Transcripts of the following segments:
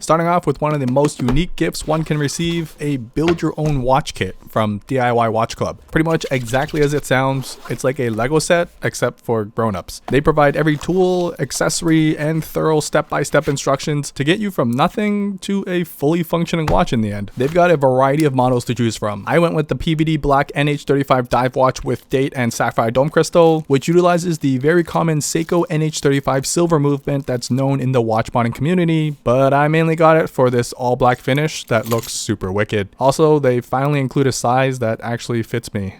Starting off with one of the most unique gifts one can receive, a build your own watch kit from DIY Watch Club. Pretty much exactly as it sounds, it's like a Lego set except for grown-ups. They provide every tool, accessory, and thorough step-by-step instructions to get you from nothing to a fully functioning watch in the end. They've got a variety of models to choose from. I went with the PVD Black NH35 dive watch with date and sapphire dome crystal, which utilizes the very common Seiko NH35 silver movement that's known in the watch modding community, but I mainly got it for this all black finish that looks super wicked. Also, they finally include a size that actually fits me.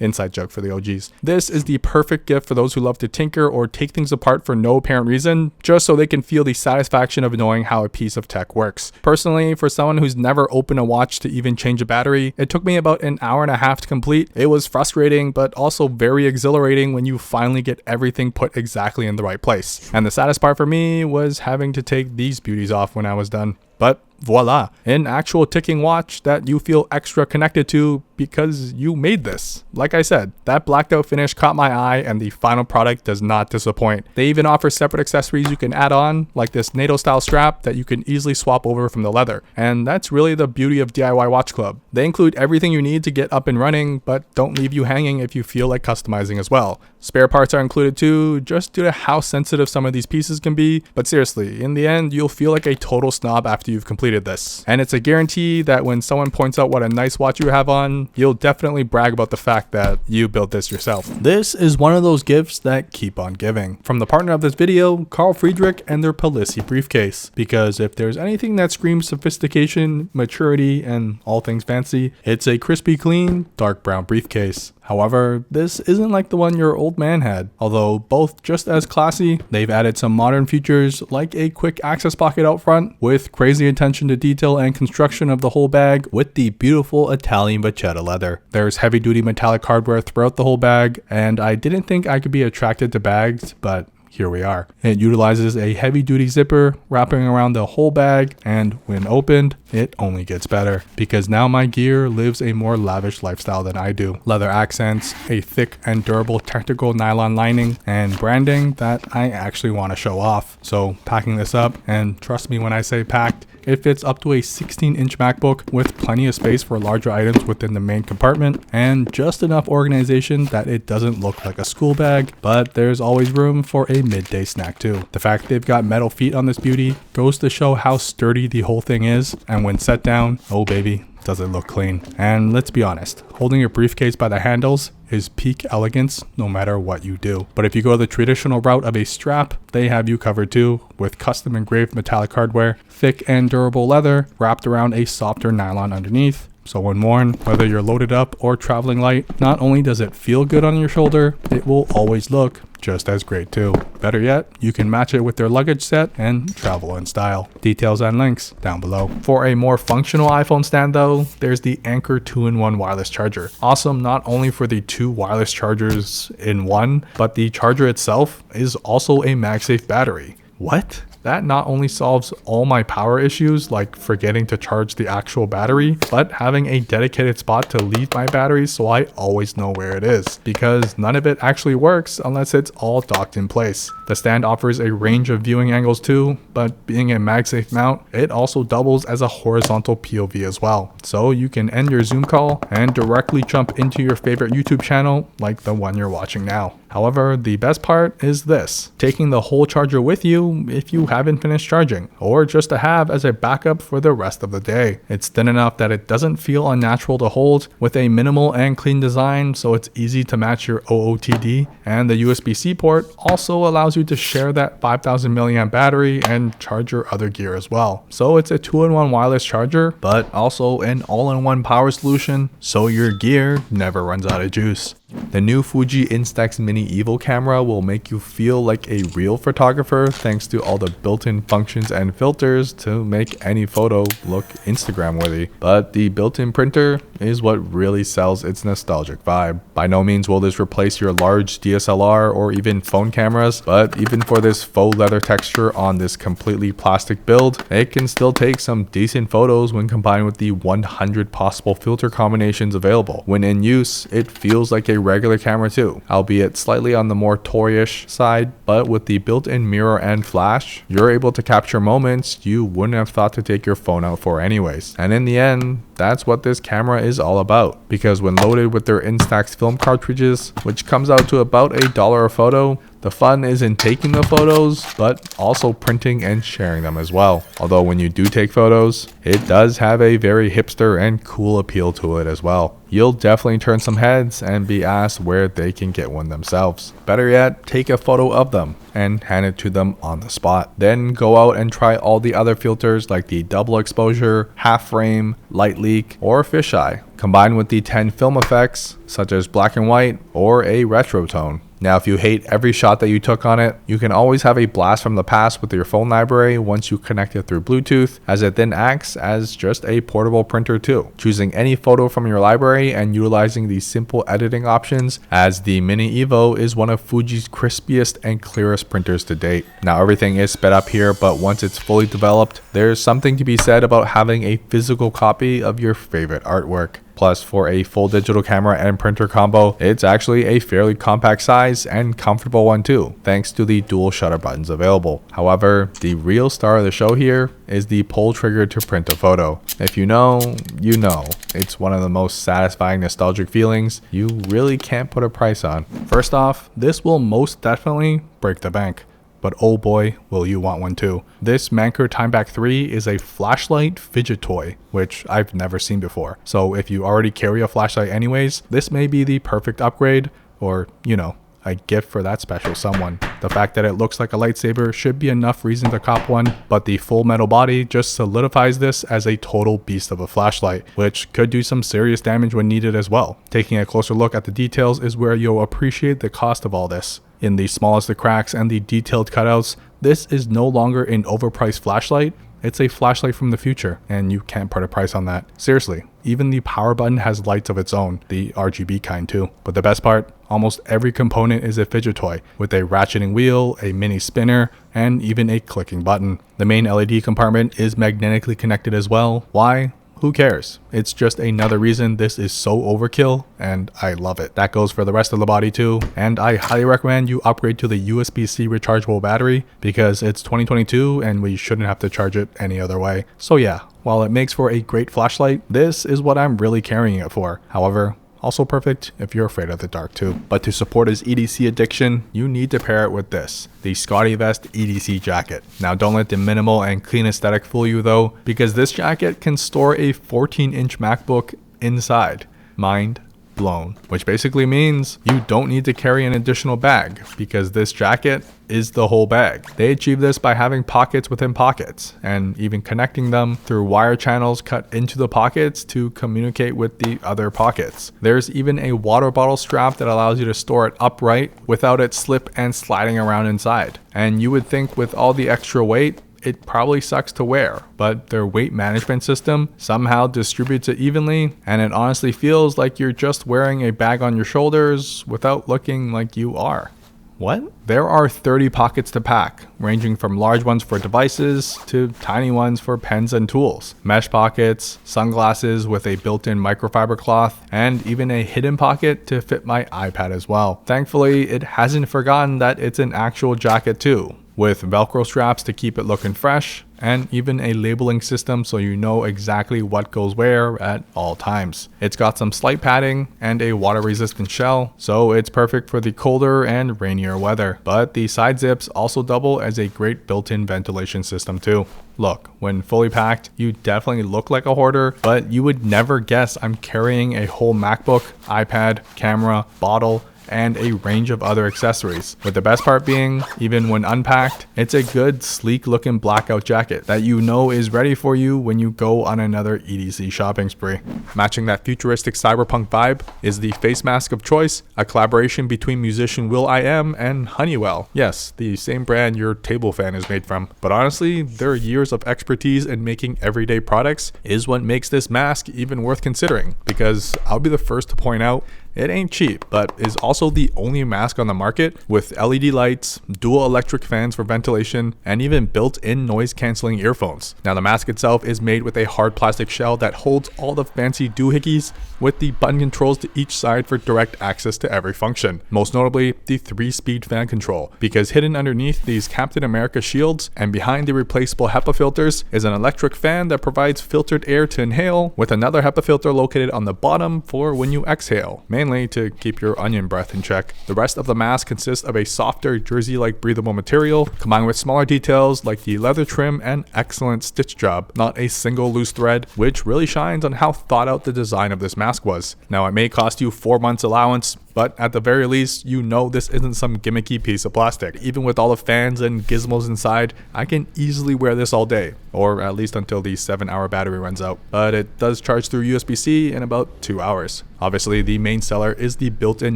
Inside joke for the OGs. This is the perfect gift for those who love to tinker or take things apart for no apparent reason, just so they can feel the satisfaction of knowing how a piece of tech works. Personally, for someone who's never opened a watch to even change a battery, it took me about an hour and a half to complete. It was frustrating, but also very exhilarating when you finally get everything put exactly in the right place. And the saddest part for me was having to take these beauties off when I was done. But voila, an actual ticking watch that you feel extra connected to because you made this. Like I said, that blacked out finish caught my eye and the final product does not disappoint. They even offer separate accessories you can add on, like this NATO style strap that you can easily swap over from the leather. And that's really the beauty of DIY Watch Club. They include everything you need to get up and running, but don't leave you hanging if you feel like customizing as well. Spare parts are included too, just due to how sensitive some of these pieces can be. But seriously, in the end, you'll feel like a total snob after you've completed this. And it's a guarantee that when someone points out what a nice watch you have on, you'll definitely brag about the fact that you built this yourself. This is one of those gifts that keep on giving. From the partner of this video, Friedrik and their Palissy briefcase. Because if there's anything that screams sophistication, maturity, and all things fancy, it's a crispy clean, dark brown briefcase. However, this isn't like the one your old man had. Although both just as classy, they've added some modern features like a quick access pocket out front with crazy attention to detail and construction of the whole bag with the beautiful Italian vachetta leather. There's heavy duty metallic hardware throughout the whole bag, and I didn't think I could be attracted to bags, but here we are. It utilizes a heavy duty zipper wrapping around the whole bag, and when opened, it only gets better because now my gear lives a more lavish lifestyle than I do. Leather accents, a thick and durable technical nylon lining, and branding that I actually want to show off. So packing this up, and trust me when I say packed, it fits up to a 16-inch MacBook with plenty of space for larger items within the main compartment and just enough organization that it doesn't look like a school bag, but there's always room for a midday snack too. The fact they've got metal feet on this beauty goes to show how sturdy the whole thing is, and when set down, oh baby, does it look clean. And let's be honest, holding your briefcase by the handles is peak elegance no matter what you do. But if you go the traditional route of a strap, they have you covered too, with custom engraved metallic hardware, thick and durable leather wrapped around a softer nylon underneath. So when worn, whether you're loaded up or traveling light, not only does it feel good on your shoulder, it will always look just as great too. Better yet, you can match it with their luggage set and travel in style. Details and links down below. For a more functional iPhone stand though, there's the Anker 2-in-1 wireless charger. Awesome not only for the 2 wireless chargers in one, but the charger itself is also a MagSafe battery. What? That not only solves all my power issues like forgetting to charge the actual battery, but having a dedicated spot to leave my batteries so I always know where it is, because none of it actually works unless it's all docked in place. The stand offers a range of viewing angles too, but being a MagSafe mount, it also doubles as a horizontal POV as well. So you can end your Zoom call and directly jump into your favorite YouTube channel like the one you're watching now. However, the best part is this, taking the whole charger with you if you haven't finished charging, or just to have as a backup for the rest of the day. It's thin enough that it doesn't feel unnatural to hold, with a minimal and clean design so it's easy to match your OOTD, and the USB-C port also allows you to share that 5000 mAh battery and charge your other gear as well. So it's a 2-in-1 wireless charger, but also an all-in-one power solution so your gear never runs out of juice. The new Fuji Instax Mini Evo camera will make you feel like a real photographer thanks to all the built-in functions and filters to make any photo look Instagram worthy. But the built-in printer is what really sells its nostalgic vibe. By no means will this replace your large DSLR or even phone cameras, but even for this faux leather texture on this completely plastic build, it can still take some decent photos when combined with the 100 possible filter combinations available. When in use, it feels like a regular camera too, albeit slightly on the more toyish side, but with the built-in mirror and flash, you're able to capture moments you wouldn't have thought to take your phone out for anyways. And in the end, that's what this camera is all about, because when loaded with their Instax film cartridges, which comes out to about $1 a photo, the fun is in taking the photos, but also printing and sharing them as well. Although when you do take photos, it does have a very hipster and cool appeal to it as well. You'll definitely turn some heads and be asked where they can get one themselves. Better yet, take a photo of them and hand it to them on the spot. Then go out and try all the other filters like the double exposure, half frame, light leak, or fisheye, combined with the 10 film effects such as black and white or a retro tone. Now, if you hate every shot that you took on it, you can always have a blast from the past with your phone library once you connect it through Bluetooth, as it then acts as just a portable printer too. Choosing any photo from your library and utilizing these simple editing options, as the Mini Evo is one of Fuji's crispiest and clearest printers to date. Now, everything is sped up here, but once it's fully developed, there's something to be said about having a physical copy of your favorite artwork. Plus, for a full digital camera and printer combo, it's actually a fairly compact size and comfortable one too, thanks to the dual shutter buttons available. However, the real star of the show here is the pull trigger to print a photo. If you know, you know. It's one of the most satisfying nostalgic feelings you really can't put a price on. First off, this will most definitely break the bank. But oh boy, will you want one too. This Mankerlight Timeback III is a flashlight fidget toy, which I've never seen before. So if you already carry a flashlight anyways, this may be the perfect upgrade, or, you know, a gift for that special someone. The fact that it looks like a lightsaber should be enough reason to cop one, but the full metal body just solidifies this as a total beast of a flashlight, which could do some serious damage when needed as well. Taking a closer look at the details is where you'll appreciate the cost of all this. In the smallest of cracks and the detailed cutouts, this is no longer an overpriced flashlight. It's a flashlight from the future, and you can't put a price on that. Seriously, even the power button has lights of its own, the RGB kind too. But the best part, almost every component is a fidget toy, with a ratcheting wheel, a mini spinner, and even a clicking button. The main LED compartment is magnetically connected as well. Why? Who cares? It's just another reason this is so overkill, and I love it. That goes for the rest of the body too, and I highly recommend you upgrade to the USB-C rechargeable battery, because it's 2022 and we shouldn't have to charge it any other way. So yeah, while it makes for a great flashlight, this is what I'm really carrying it for. However, also perfect if you're afraid of the dark too. But to support his EDC addiction, you need to pair it with this, the SCOTTeVEST EDC Jacket. Now don't let the minimal and clean aesthetic fool you though, because this jacket can store a 14-inch MacBook inside. Mind blown. Which basically means you don't need to carry an additional bag, because this jacket is the whole bag. They achieve this by having pockets within pockets, and even connecting them through wire channels cut into the pockets to communicate with the other pockets. There's even a water bottle strap that allows you to store it upright without it slip and sliding around inside. And you would think with all the extra weight, it probably sucks to wear, but their weight management system somehow distributes it evenly, and it honestly feels like you're just wearing a bag on your shoulders without looking like you are. What? There are 30 pockets to pack, ranging from large ones for devices to tiny ones for pens and tools, mesh pockets, sunglasses with a built-in microfiber cloth, and even a hidden pocket to fit my iPad as well. Thankfully, it hasn't forgotten that it's an actual jacket too, with Velcro straps to keep it looking fresh, and even a labeling system so you know exactly what goes where at all times. It's got some slight padding and a water resistant shell, so it's perfect for the colder and rainier weather. But the side zips also double as a great built-in ventilation system too. Look, when fully packed, you definitely look like a hoarder, but you would never guess I'm carrying a whole MacBook, iPad, camera, bottle, and a range of other accessories. With the best part being, even when unpacked, it's a good sleek looking blackout jacket that you know is ready for you when you go on another EDC shopping spree. Matching that futuristic cyberpunk vibe is the face mask of choice, a collaboration between musician will.i.am and Honeywell. Yes, the same brand your table fan is made from. But honestly, their years of expertise in making everyday products is what makes this mask even worth considering, because I'll be the first to point out it ain't cheap, but is also the only mask on the market with LED lights, dual electric fans for ventilation, and even built-in noise-canceling earphones. Now the mask itself is made with a hard plastic shell that holds all the fancy doohickeys, with the button controls to each side for direct access to every function. Most notably, the 3-speed fan control, because hidden underneath these Captain America shields and behind the replaceable HEPA filters is an electric fan that provides filtered air to inhale, with another HEPA filter located on the bottom for when you exhale, mainly to keep your onion breath in check. The rest of the mask consists of a softer jersey-like breathable material, combined with smaller details like the leather trim and excellent stitch job, not a single loose thread, which really shines on how thought out the design of this mask was. Now it may cost you 4 months allowance, but at the very least, you know this isn't some gimmicky piece of plastic. Even with all the fans and gizmos inside, I can easily wear this all day, or at least until the 7-hour battery runs out. But it does charge through USB-C in about 2 hours. Obviously, the main seller is the built-in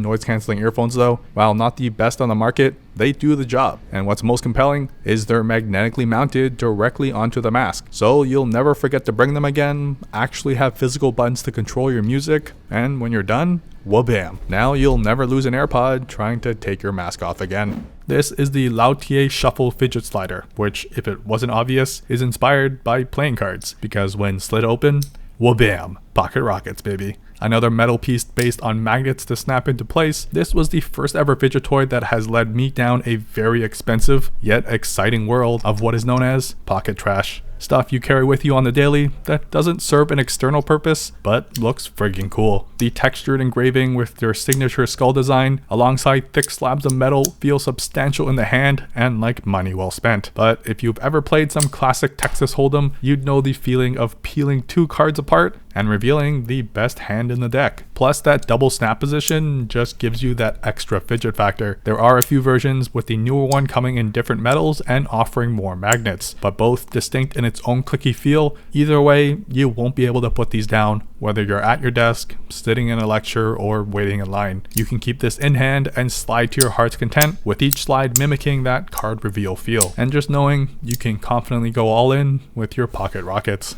noise-canceling earphones though. While not the best on the market, they do the job. And what's most compelling is they're magnetically mounted directly onto the mask. So you'll never forget to bring them again, actually have physical buttons to control your music, and when you're done, wha-bam. Now you'll never lose an AirPod trying to take your mask off again. This is the Lautie Shuffle Fidget Slider, which, if it wasn't obvious, is inspired by playing cards, because when slid open, wha-bam, pocket rockets, baby. Another metal piece based on magnets to snap into place. This was the first ever fidget toy that has led me down a very expensive yet exciting world of what is known as pocket trash. Stuff you carry with you on the daily that doesn't serve an external purpose, but looks friggin' cool. The textured engraving with their signature skull design, alongside thick slabs of metal, feel substantial in the hand and like money well spent. But if you've ever played some classic Texas Hold'em, you'd know the feeling of peeling 2 cards apart and revealing the best hand in the deck. Plus, that double snap position just gives you that extra fidget factor. There are a few versions, with the newer one coming in different metals and offering more magnets, but both distinct in its own clicky feel. Either way, you won't be able to put these down, whether you're at your desk, sitting in a lecture, or waiting in line. You can keep this in hand and slide to your heart's content, with each slide mimicking that card reveal feel, and just knowing you can confidently go all in with your pocket rockets.